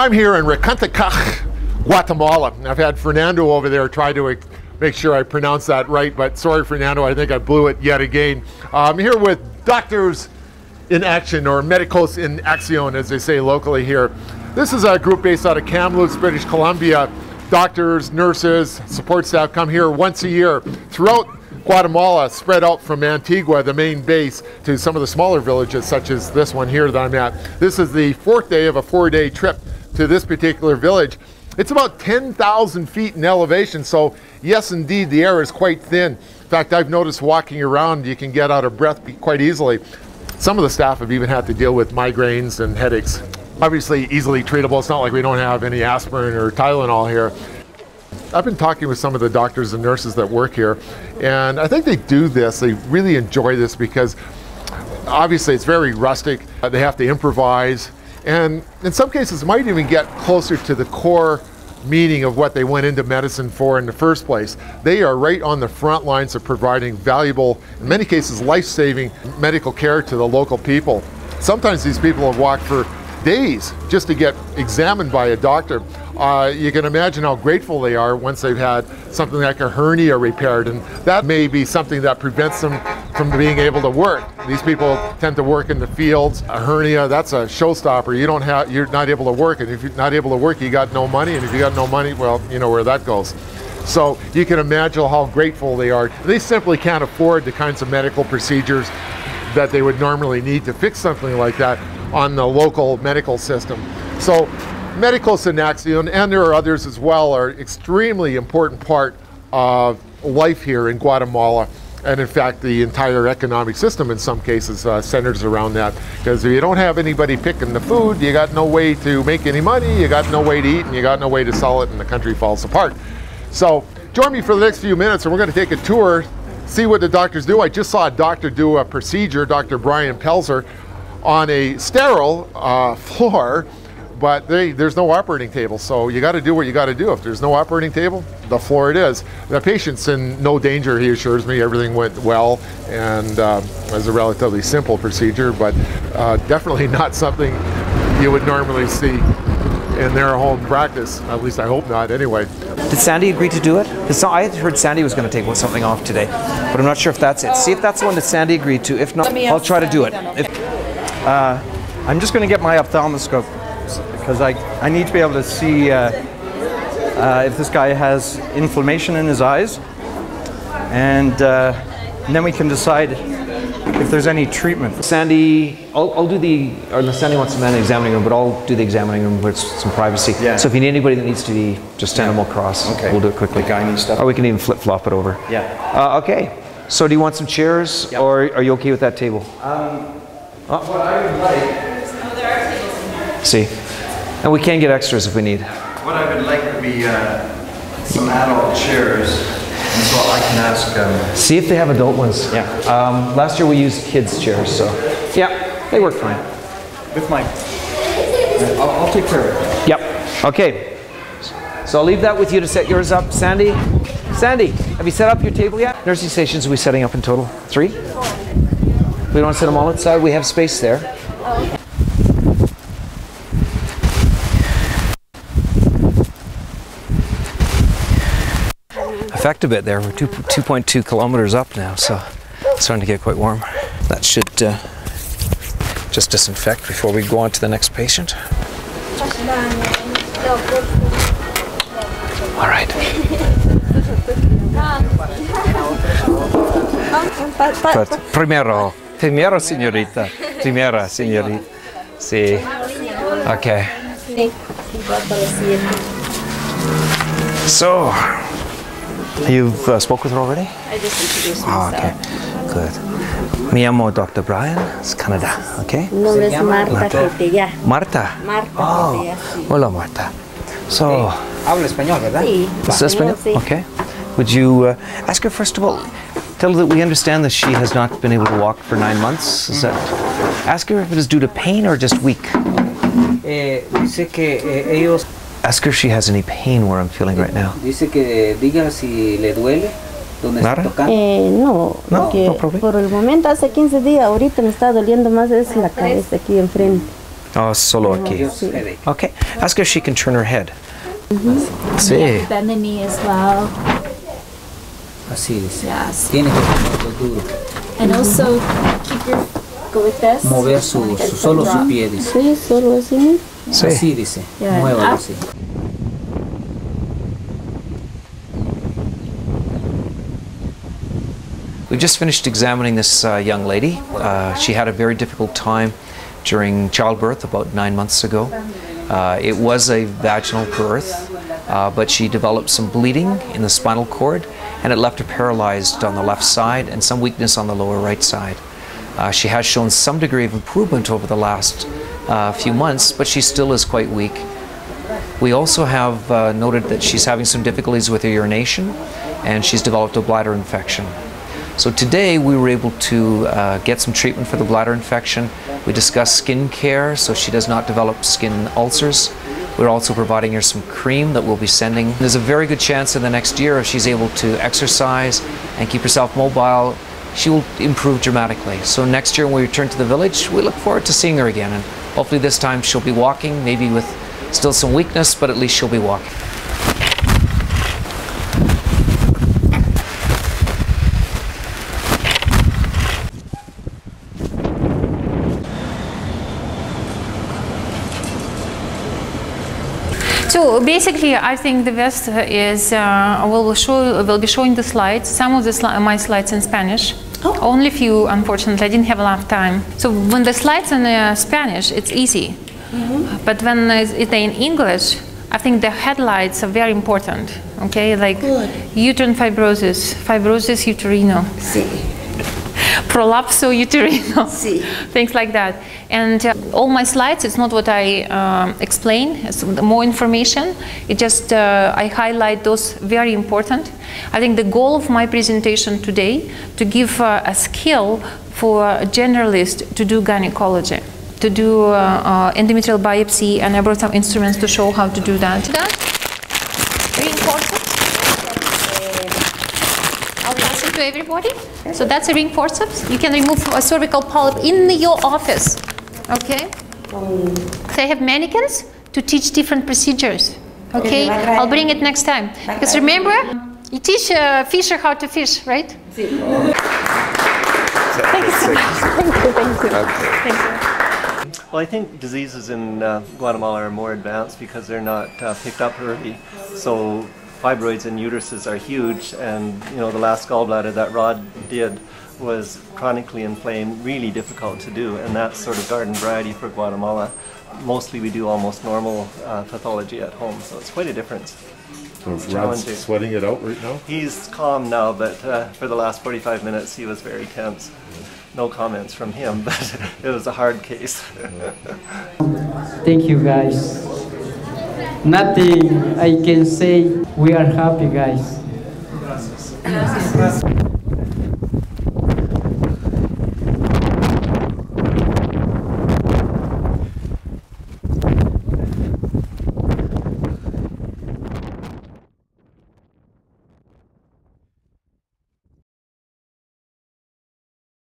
I'm here in Recantacach, Guatemala. I've had Fernando over there try to make sure I pronounce that right, but sorry, Fernando, I think I blew it yet again. I'm here with doctors in action, or medicos in action, as they say locally here. This is a group based out of Kamloops, British Columbia. Doctors, nurses, support staff come here once a year throughout Guatemala, spread out from Antigua, the main base, to some of the smaller villages, such as this one here that I'm at. This is the fourth day of a 4-day trip to this particular village. It's about 10,000 feet in elevation, so yes, indeed, the air is quite thin. In fact, I've noticed walking around, you can get out of breath quite easily. Some of the staff have even had to deal with migraines and headaches. Obviously, easily treatable. It's not like we don't have any aspirin or Tylenol here. I've been talking with some of the doctors and nurses that work here, and I think they do this. They really enjoy this because obviously it's very rustic. They have to improvise, and in some cases might even get closer to the core meaning of what they went into medicine for in the first place. They are right on the front lines of providing valuable, in many cases life-saving medical care to the local people. Sometimes these people have walked for days just to get examined by a doctor. You can imagine how grateful they are once they've had something like a hernia repaired, and that may be something that prevents them from being able to work. These people tend to work in the fields. A hernia, that's a showstopper. You're not able to work, and if you're not able to work, you got no money, and if you got no money, well, you know where that goes. So you can imagine how grateful they are. They simply can't afford the kinds of medical procedures that they would normally need to fix something like that on the local medical system. So medicos in action, and there are others as well, are extremely important part of life here in Guatemala, and in fact the entire economic system in some cases centers around that, because if you don't have anybody picking the food, you got no way to make any money, you got no way to eat, and you got no way to sell it, and the country falls apart. So join me for the next few minutes, and we're going to take a tour, see what the doctors do. I just saw a doctor do a procedure, Dr. Brian Pelzer, on a sterile floor, but there's no operating table, so you got to do what you got to do. If there's no operating table, the floor it is. The patient's in no danger, he assures me. Everything went well, and it was a relatively simple procedure, but definitely not something you would normally see in their home practice. At least I hope not, anyway. Did Sandy agree to do it? I had heard Sandy was going to take something off today, but I'm not sure if that's it. See if that's the one that Sandy agreed to. If not, I'll try to do it. I'm just going to get my ophthalmoscope because I need to be able to see if this guy has inflammation in his eyes, and then we can decide if there's any treatment. Sandy, I'll do unless Sandy wants to man the examining room, but I'll do the examining room with some privacy. Yeah. So if you need anybody that needs to be, just stand them across. Okay. We'll do it quickly. Like I need stuff. Or we can even flip-flop it over. Yeah. Okay. So do you want some chairs, or are you okay with that table? What I would like... Oh, there are tables. See? And we can get extras if we need. What I would like would be some adult chairs, and so I can ask... See if they have adult ones. Yeah. Last year we used kids' chairs, so... Yeah, they work fine. With my... I'll take care of it. Yep. Okay. So I'll leave that with you to set yours up. Sandy? Sandy, have you set up your table yet? Nursing stations are we setting up in total? 3? 4. We don't want to set them all outside. We have space there. Oh. Effect a bit there. We're 2.2 kilometers up now, so it's starting to get quite warm. That should just disinfect before we go on to the next patient. All right. Primero, señorita. Primera, señorita. Sí. Okay. So, you've spoke with her already? I just introduced myself. Okay, good. Me llamo Dr. Brian, it's Canada, okay? Nombre es Marta Quintilla. Marta? Marta Quintilla, sí. Hola, Marta. So, habla español, ¿verdad? Sí. Español? Sí. Okay. Would you ask her first of all, tell her that we understand that she has not been able to walk for 9 months. Is that? Ask her if it is due to pain or just weak. Dice que ellos. Ask her if she has any pain where I'm feeling right now. Dice que diga si le duele. ¿Dónde está tocando? No, por el momento hace 15 días, ahorita me está doliendo más es la cabeza aquí enfrente. Oh, solo aquí. Headache. Okay. Ask her if she can turn her head. Sí. Bend the knee as well. Así dice. Yes. Tiene que ponerlo duro. And also keep your go with this. Mover solo su pie, dice. Sí, solo así. Sí. Así dice. Yeah. Muévalo Up. así. We've just finished examining this young lady. She had a very difficult time during childbirth about 9 months ago. It was a vaginal birth, but she developed some bleeding in the spinal cord, and it left her paralyzed on the left side and some weakness on the lower right side. She has shown some degree of improvement over the last few months, but she still is quite weak. We also have noted that she's having some difficulties with her urination, and she's developed a bladder infection. So today we were able to get some treatment for the bladder infection. We discussed skin care so she does not develop skin ulcers. We're also providing her some cream that we'll be sending. There's a very good chance in the next year, if she's able to exercise and keep herself mobile, she will improve dramatically. So next year when we return to the village, we look forward to seeing her again, and hopefully this time she'll be walking, maybe with still some weakness, but at least she'll be walking. So basically, I think the best is we'll be showing the slides. Some of my slides in Spanish. Oh. Only few, unfortunately. I didn't have a lot of time. So when the slides in Spanish, it's easy. But when they're in English, I think the headlights are very important. Okay, like uterine fibrosis, fibrosis uterino. Sí. Prolapso uterino, Sí. things like that. And all my slides, it's not what I explain, it's more information. It just, I highlight those very important. I think the goal of my presentation today, to give a skill for a generalist to do gynecology, to do endometrial biopsy, and I brought some instruments to show how to do that. Very important. I'll pass it to everybody. So that's a ring forceps. You can remove a cervical polyp in your office. Okay? So I have mannequins to teach different procedures. Okay? I'll bring it next time. Because remember, you teach fisher how to fish, right? Thank you so much. Thank you. Thank you. Well, I think diseases in Guatemala are more advanced because they're not picked up early. So fibroids and uteruses are huge, and the last gallbladder that Rod did was chronically inflamed, really difficult to do, and that's sort of garden variety for Guatemala. Mostly we do almost normal pathology at home, so it's quite a difference. So Rod's sweating it out right now? He's calm now, but for the last 45 minutes he was very tense. No comments from him, but it was a hard case. Thank you, guys. Nothing I can say. We are happy, guys.